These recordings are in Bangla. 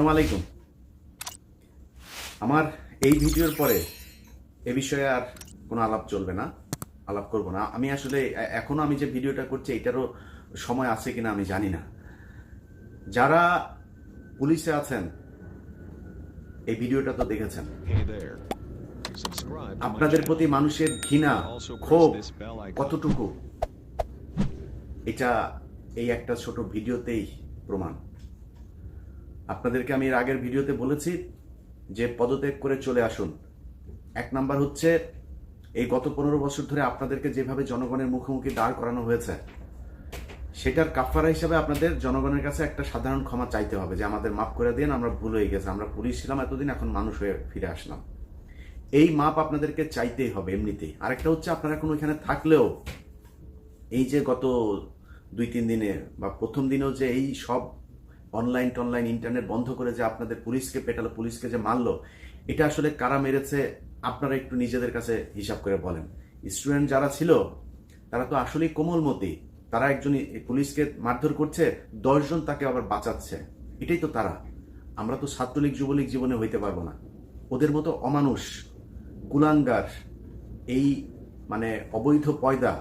আসসালামু আলাইকুম। আমার এই ভিডিওর পরে এ বিষয়ে আর কোনো আলাপ চলবে না, আলাপ করব না। আমি আসলে এখনো আমি যে ভিডিওটা করছি এটারও সময় আছে কিনা আমি জানি না। যারা পুলিশে আছেন এই ভিডিওটা তো দেখেছেন। আপনাদের প্রতি মানুষের ঘৃণা, ক্ষোভ কতটুকু এটা এই একটা ছোট ভিডিওতেই প্রমাণ। আপনাদেরকে আমি এর আগের ভিডিওতে বলেছি যে পদত্যাগ করে চলে আসুন। এক নাম্বার হচ্ছে এই গত 15 বছর ধরে আপনাদেরকে যেভাবে জনগণের মুখোমুখি দাঁড় করানো হয়েছে সেটার কাফারা হিসেবে আপনাদের জনগণের কাছে একটা সাধারণ ক্ষমা চাইতে হবে যে আমাদের মাফ করে দিন, আমরা ভুল হয়ে গেছে, আমরা পুলিশ ছিলাম এতদিন, এখন মানুষ হয়ে ফিরে আসলাম। এই মাপ আপনাদেরকে চাইতেই হবে এমনিতেই। আরেকটা হচ্ছে আপনারা এখন ওইখানে থাকলেও এই যে গত 2-3 দিনে বা প্রথম দিনেও যে এই সব অনলাইন ইন্টারনেট বন্ধ করে যে আপনাদের পুলিশকে পেটালো, পুলিশকে যে মারলো, এটা আসলে কারা মেরেছে আপনারা একটু নিজেদের কাছে হিসাব করে বলেন। স্টুডেন্ট যারা ছিল তারা তো আসলেই কোমলমতি, তারা একজন পুলিশকে মারধর করছে, 10 জন তাকে আবার বাঁচাচ্ছে, এটাই তো তারা। আমরা তো ছাত্রলীগ যুবলীগ জীবনে হইতে পারবো না। ওদের মতো অমানুষ, কুলাঙ্গার, এই মানে অবৈধ পয়দা,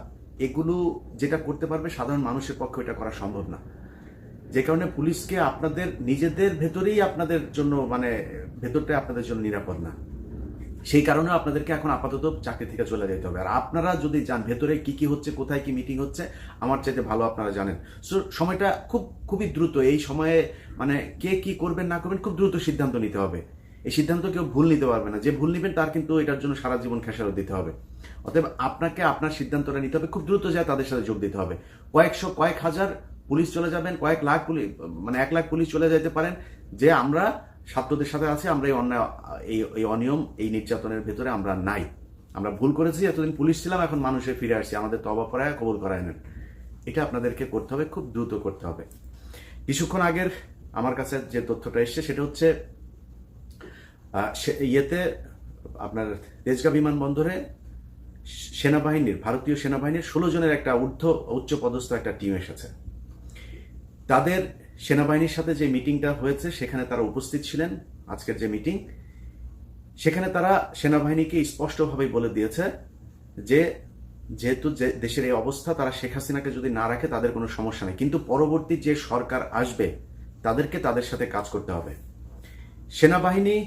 এগুলো যেটা করতে পারবে সাধারণ মানুষের পক্ষে এটা করা সম্ভব না। যে কারণে পুলিশকে আপনাদের নিজেদের ভেতরেই আপনাদের জন্য মানে ভেতরটাই আপনাদের জন্য নিরাপদ না। সেই কারণে আপনাদেরকে এখন আপাতত চাকরি থেকে চলে যেতে হবে। আর আপনারা যদি যান ভেতরে কি কি হচ্ছে, কোথায় কি মিটিং হচ্ছে, আমার চাইতে ভালো আপনারা জানেন। সো সময়টা খুবই দ্রুত। এই সময়ে মানে কে কি করবেন না করবেন খুব দ্রুত সিদ্ধান্ত নিতে হবে। এই সিদ্ধান্ত কেউ ভুল নিতে পারবে না। যে ভুল নেবেন তার কিন্তু এটার জন্য সারা জীবন খেসারত দিতে হবে। অতএব আপনাকে আপনার সিদ্ধান্তটা নিতে হবে, খুব দ্রুত যায় তাদের সাথে যোগ দিতে হবে। কয়েকশো কয়েক হাজার পুলিশ চলে যাবেন, কয়েক লাখ পুলিশ, মানে 1 লাখ পুলিশ চলে যেতে পারেন, যে আমরা ছাত্রদের সাথে আছি, আমরা এই অন্যায় এই অনিয়ম এই নির্যাতনের ভেতরে আমরা নাই, আমরা ভুল করেছি, এতদিন পুলিশ ছিলাম, এখন মানুষে ফিরে আসছি, আমাদের তওবা পড়ায় কবুল করায় নেন। এটা আপনাদেরকে করতে হবে, খুব দ্রুত করতে হবে। কিছুক্ষণ আগের আমার কাছে যে তথ্যটা এসছে সেটা হচ্ছে ইয়েতে আপনার তেজগাঁ বিমানবন্দরে সেনাবাহিনীর, ভারতীয় সেনাবাহিনীর 16 জনের একটা উচ্চ পদস্থ একটা টিম এসেছে। তাদের সেনাবাহিনীর সাথে যে মিটিংটা হয়েছে সেখানে তারা উপস্থিত ছিলেন। আজকের যে মিটিং, সেখানে তারা সেনাবাহিনীকে স্পষ্টভাবে বলে দিয়েছে যে যেহেতু দেশের এই অবস্থা, তারা শেখ হাসিনাকে যদি না রাখে তাদের কোনো সমস্যা নেই, কিন্তু পরবর্তী যে সরকার আসবে তাদেরকে তাদের সাথে কাজ করতে হবে। সেনাবাহিনী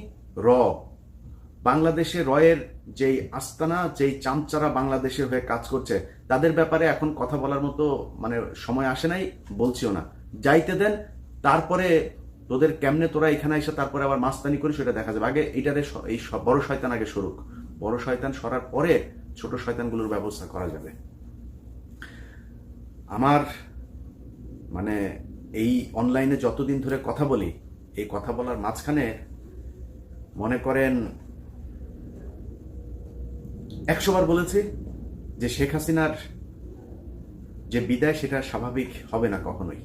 বাংলাদেশে রয়ের যেই আস্তানা, যেই চামচারা বাংলাদেশের হয়ে কাজ করছে, তাদের ব্যাপারে এখন কথা বলার মতো মানে সময় আসে নাই, বলছিও না। যাইতে দেন, তারপরে তোদের কেমনে তোরা এখানে এসে তারপরে আবার মাস্তানি করি সেটা দেখা যাবে। আগে এইটারে এই বড় শয়তান আগে সরুক, বড় শয়তান সরার পরে ছোট শয়তানগুলোর ব্যবস্থা করা যাবে। আমার মানে এই অনলাইনে যতদিন ধরে কথা বলি, এই কথা বলার মাঝখানে মনে করেন 100 বার বলেছি যে শেখ হাসিনার যে বিদায় সেটা স্বাভাবিক হবে না কখনোই।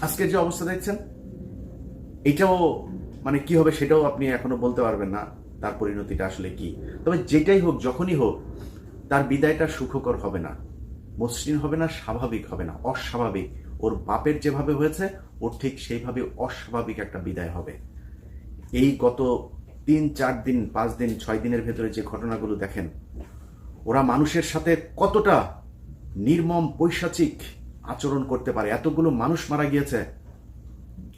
আজকে যে অবস্থা দেখছেন এটাও মানে কি হবে সেটাও আপনি এখনো বলতে পারবেন না, তার পরিণতিটা আসলে কি। তবে যেটাই হোক, যখনই হোক, তার বিদায়টা সুখকর হবে না, মসৃণ হবে না, স্বাভাবিক হবে না, অস্বাভাবিক। ওর বাপের যেভাবে হয়েছে ওর ঠিক সেইভাবে অস্বাভাবিক একটা বিদায় হবে। এই গত 3-4 দিন, 5 দিন, 6 দিনের ভেতরে যে ঘটনাগুলো দেখেন, ওরা মানুষের সাথে কতটা নির্মম পৈশাচিক আচরণ করতে পারে। এতগুলো মানুষ মারা গিয়েছে।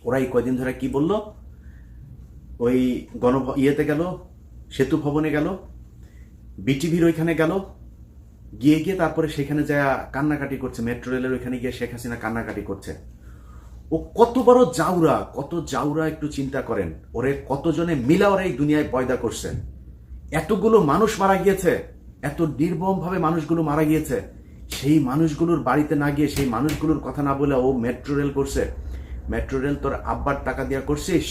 ওরা এই কয়দিন ধরে কি বলল, ওই ইয়েতে গেল, সেতু ভবনে গেল, বিটিভির ওইখানে গেল, গিয়ে তারপরে সেখানে যা কান্নাকাটি করছে, মেট্রো রেলের ওইখানে গিয়ে শেখ হাসিনা কান্নাকাটি করছে। ও কত বড় জাউরা, কত জাউরা একটু চিন্তা করেন। ওরে কতজনে মিলা ওরা এই দুনিয়ায় পয়দা করছে। এতগুলো মানুষ মারা গিয়েছে, এত নির্মম ভাবে মানুষগুলো মারা গিয়েছে। সেই মানুষগুলোর বাড়িতে না গিয়ে, সেই মানুষগুলোর কথা না বলে ও মেট্রো রেল করছে। মেট্রো রেল তোর আব্বার টাকা দিয়া করছিস,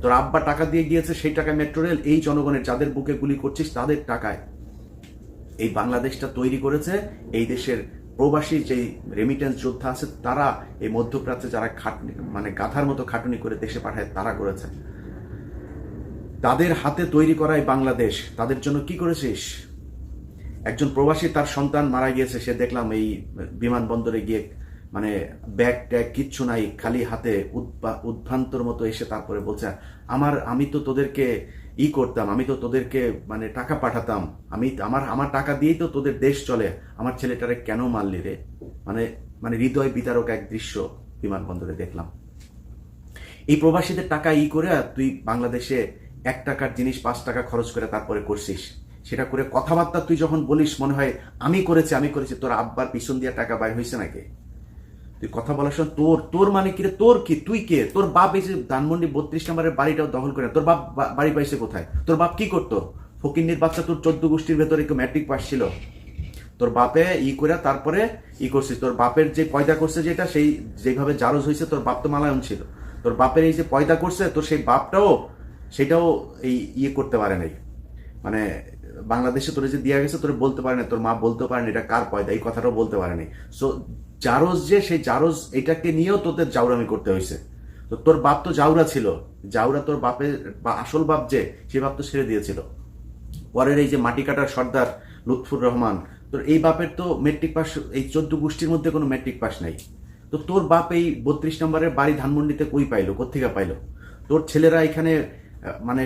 তোর আব্বা টাকা দিয়ে গিয়েছে, সেই টাকায় মেট্রো রেল এই জনগণের, যাদের বুকে গুলি করছিস তাদের টাকায় এই বাংলাদেশটা তৈরি করেছে। এই দেশের প্রবাসী যেই রেমিটেন্স যোদ্ধা আছে তারা, এই মধ্যপ্রাচ্যে যারা খাটনি মানে গাধার মতো খাটুনি করে দেশে পাঠায় তারা করেছে। তাদের হাতে তৈরি করাই বাংলাদেশ। তাদের জন্য কি করেছিস? একজন প্রবাসী, তার সন্তান মারা গিয়েছে, সে দেখলাম এই বিমানবন্দরে গিয়ে মানে ব্যাগ ট্যাগ কিচ্ছু নাই, খালি হাতে উদ্ভ্রান্তর মতো এসে তারপরে বলছে আমি তো তোদেরকে করতাম, আমি তো তোদেরকে মানে টাকা পাঠাতাম, আমি আমার টাকা দিয়েই তো তোদের দেশ চলে, আমার ছেলেটারে কেন মারলি রে? মানে মানে হৃদয় বিতারক এক দৃশ্য বিমানবন্দরে দেখলাম। এই প্রবাসীদের টাকা করে তুই বাংলাদেশে 1 টাকার জিনিস 5 টাকা খরচ করে তারপরে করছিস, সেটা করে কথাবার্তা তুই যখন বলিস মনে হয় আমি করেছি। তোর আব্বার পিছন দিয়ে টাকা বাইর হয়েছে নাকি? তুই কথা বলার সময় তোর মানে কি রে? তোর কি? তুই কে? তোর বাপ এই যে ধানমন্ডি 32 নম্বরের বাড়িটাও দখল করে, তোর বাপ বাড়ি পাইছে কোথায়? তোর বাপ কি করতো? ফকিন্নির বাচ্চা, তোর 14 গোষ্ঠীর ভেতরে কেউ ম্যাট্রিক পাস ছিল? তোর বাপে করে তারপরে করছিস। তোর বাপের যে পয়দা করছে যেটা, সেই যেভাবে জারজ হয়েছে, তোর বাপ তো মালায়ন ছিল। তোর বাপের এই যে পয়দা করছে, তোর সেই বাপটাও সেটাও এই করতে পারে নাই, মানে বাংলাদেশে তোর যে দিয়া গেছে তোর বলতে পারে না, তোর মা বলতে পারে না এটা কার পয়দা, এই কথাটাও বলতে পারে নাই। সো জারজ যে সেই জারজ এটাকে নিয়েও তোদের জাউরামি করতে হয়েছে। তো তোর বাপ তো জাউরা ছিল, জাউরা তোর বাপের আসল বাপ যে, সে বাপ তো ছেড়ে দিয়েছিল। পরের এই যে মাটি কাটার সর্দার লুৎফুর রহমান, তোর এই বাপের তো মেট্রিক পাস, এই 14 গোষ্ঠীর মধ্যে কোনো মেট্রিক পাস নাই। তো তোর বাপ এই 32 নম্বরের বাড়ি ধানমন্ডিতে কই পাইলো, কোথেকে পাইলো? তোর ছেলেরা এখানে মানে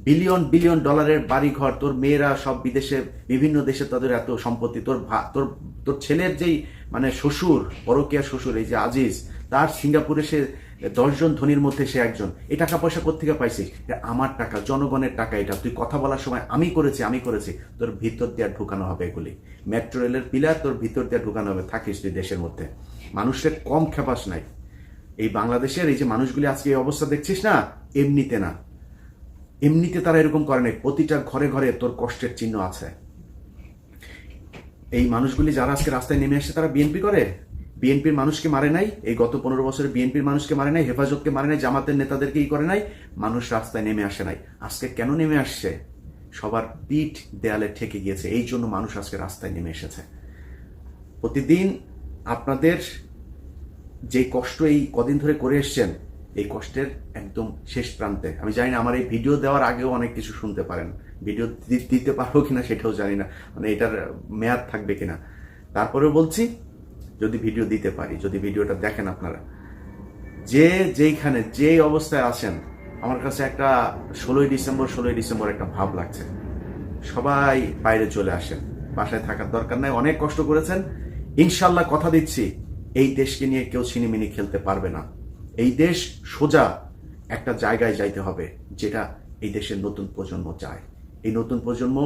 বিলিয়ন বিলিয়ন ডলারের বাড়ি ঘর, তোর মেয়েরা সব বিদেশে বিভিন্ন দেশে তাদের এত সম্পত্তি। তোর ছেলের যেই মানে শ্বশুর, পরকীয়া শ্বশুর, এই যে আজিজ, তার সিঙ্গাপুরে সে 10 জন ধনীর মধ্যে সে একজন। এই টাকা পয়সা কোথেকে পাইছিস? আমার টাকা, জনগণের টাকা। এটা তুই কথা বলার সময় আমি করেছি, তোর ভিতর দিয়ে ঢুকানো হবে এগুলি। মেট্রো রেলের পিলার তোর ভিতর দিয়ে ঢুকানো হবে। থাকিস তুই দেশের মধ্যে, মানুষের কম খেপাস নাই। এই বাংলাদেশের এই যে মানুষগুলি আজকে এই অবস্থা দেখছিস না, এমনিতে তারা এরকম করে নাই। প্রতিটা ঘরে ঘরে তোর কষ্টের চিহ্ন আছে। এই মানুষগুলি যারা আজকে রাস্তায় নেমে আসছে, তারা বিএনপি করে? বিএনপির মানুষকে মারে নাই? এই গত 15 বছরে বিএনপির মানুষকে মারে নাই? হেফাজতকে মারে নাই? জামাতের নেতাদেরকে করে নাই? মানুষ রাস্তায় নেমে আসে নাই। আজকে কেন নেমে আসছে? সবার পিঠ দেয়ালে ঠেকে গিয়েছে, এই জন্য মানুষ আজকে রাস্তায় নেমে এসেছে। প্রতিদিন আপনাদের যে কষ্ট এই কদিন ধরে করে এসছেন, এই কষ্টের একদম শেষ প্রান্তে। আমি জানি না, আমার এই ভিডিও দেওয়ার আগেও অনেক কিছু শুনতে পারেন, ভিডিও দিতে পারবো কিনা সেটাও জানি না, মানে এটার মেয়াদ থাকবে কিনা। তারপরেও বলছি, যদি ভিডিও দিতে পারি, যদি ভিডিওটা দেখেন আপনারা, যেইখানে যে অবস্থায় আছেন, আমার কাছে একটা 16ই ডিসেম্বর একটা ভাব লাগছে। সবাই বাইরে চলে আসেন, বাসায় থাকার দরকার নাই। অনেক কষ্ট করেছেন, ইনশাল্লাহ কথা দিচ্ছি এই দেশকে নিয়ে কেউ ছিনিমিনি খেলতে পারবে না। এই দেশ সোজা একটা জায়গায় যাইতে হবে, যেটা এই দেশের নতুন প্রজন্ম চায়। এই নতুন প্রজন্ম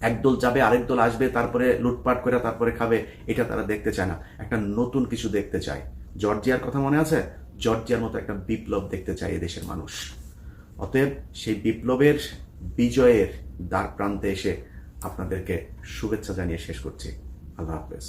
একদল যাবে, আরেক দল আসবে, তারপরে লুটপাট করে তারপরে খাবে, এটা তারা দেখতে চায় না। একটা নতুন কিছু দেখতে চায়। জর্জিয়ার কথা মনে আছে? জর্জিয়ার মতো একটা বিপ্লব দেখতে চায় এদেশের মানুষ। অতএব সেই বিপ্লবের বিজয়ের দ্বার প্রান্তে এসে আপনাদেরকে শুভেচ্ছা জানিয়ে শেষ করছি। আল্লাহ হাফেজ।